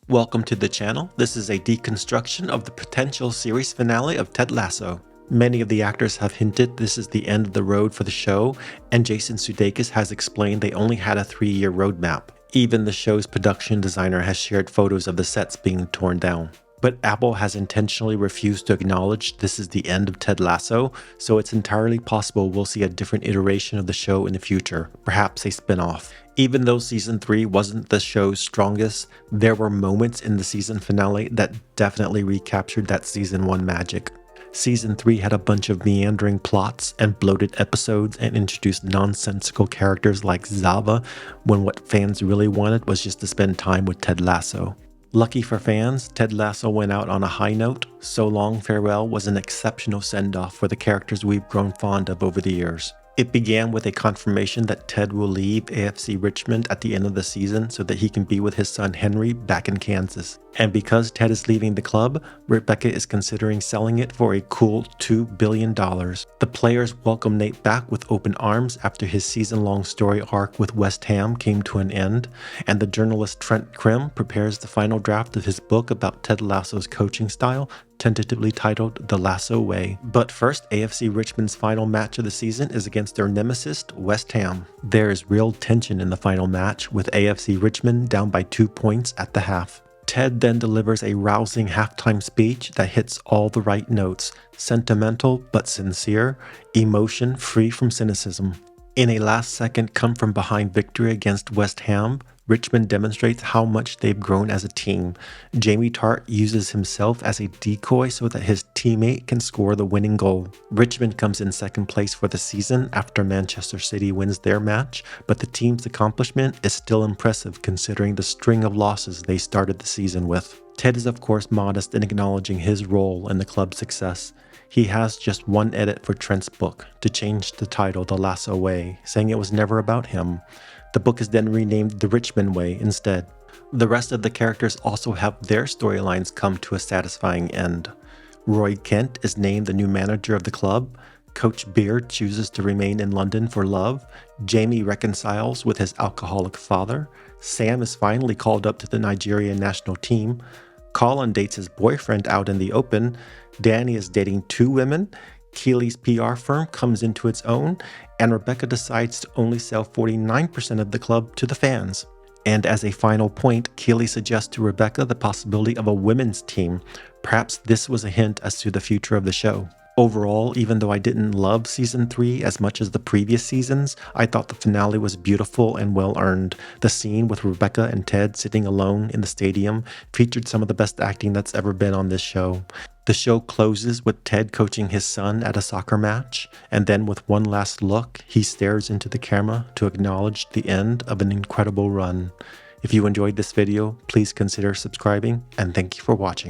Welcome to the channel. This is a deconstruction of the potential series finale of Ted Lasso. Many of the actors have hinted this is the end of the road for the show, and Jason Sudeikis has explained they only had a 3-year roadmap. Even the show's production designer has shared photos of the sets being torn down. But Apple has intentionally refused to acknowledge this is the end of Ted Lasso, so it's entirely possible we'll see a different iteration of the show in the future, perhaps a spin-off. Even though Season 3 wasn't the show's strongest, there were moments in the season finale that definitely recaptured that Season 1 magic. Season 3 had a bunch of meandering plots and bloated episodes and introduced nonsensical characters like Zava, when what fans really wanted was just to spend time with Ted Lasso. Lucky for fans, Ted Lasso went out on a high note. So Long Farewell was an exceptional send-off for the characters we've grown fond of over the years. It began with a confirmation that Ted will leave AFC Richmond at the end of the season so that he can be with his son Henry back in Kansas. And because Ted is leaving the club, Rebecca is considering selling it for a cool $2 billion. The players welcome Nate back with open arms after his season-long story arc with West Ham came to an end, and the journalist Trent Krim prepares the final draft of his book about Ted Lasso's coaching style, tentatively titled The Lasso Way. But first, AFC Richmond's final match of the season is against their nemesis, West Ham. There is real tension in the final match, with AFC Richmond down by 2 points at the half. Ted then delivers a rousing halftime speech that hits all the right notes: sentimental but sincere, emotion free from cynicism. In a last-second come-from-behind victory against West Ham, Richmond demonstrates how much they've grown as a team. Jamie Tartt uses himself as a decoy so that his teammate can score the winning goal. Richmond comes in second place for the season after Manchester City wins their match, but the team's accomplishment is still impressive considering the string of losses they started the season with. Ted is of course modest in acknowledging his role in the club's success. He has just one edit for Trent's book, to change the title The Lasso Way, saying it was never about him. The book is then renamed The Richmond Way instead. The rest of the characters also have their storylines come to a satisfying end. Roy Kent is named the new manager of the club. Coach Beard chooses to remain in London for love. Jamie reconciles with his alcoholic father. Sam is finally called up to the Nigerian national team. Colin dates his boyfriend out in the open. Danny is dating 2 women. Keely's PR firm comes into its own, and Rebecca decides to only sell 49% of the club to the fans. And as a final point, Keely suggests to Rebecca the possibility of a women's team. Perhaps this was a hint as to the future of the show. Overall, even though I didn't love Season 3 as much as the previous seasons, I thought the finale was beautiful and well earned. The scene with Rebecca and Ted sitting alone in the stadium featured some of the best acting that's ever been on this show. The show closes with Ted coaching his son at a soccer match, and then with one last look, he stares into the camera to acknowledge the end of an incredible run. If you enjoyed this video, please consider subscribing, and thank you for watching.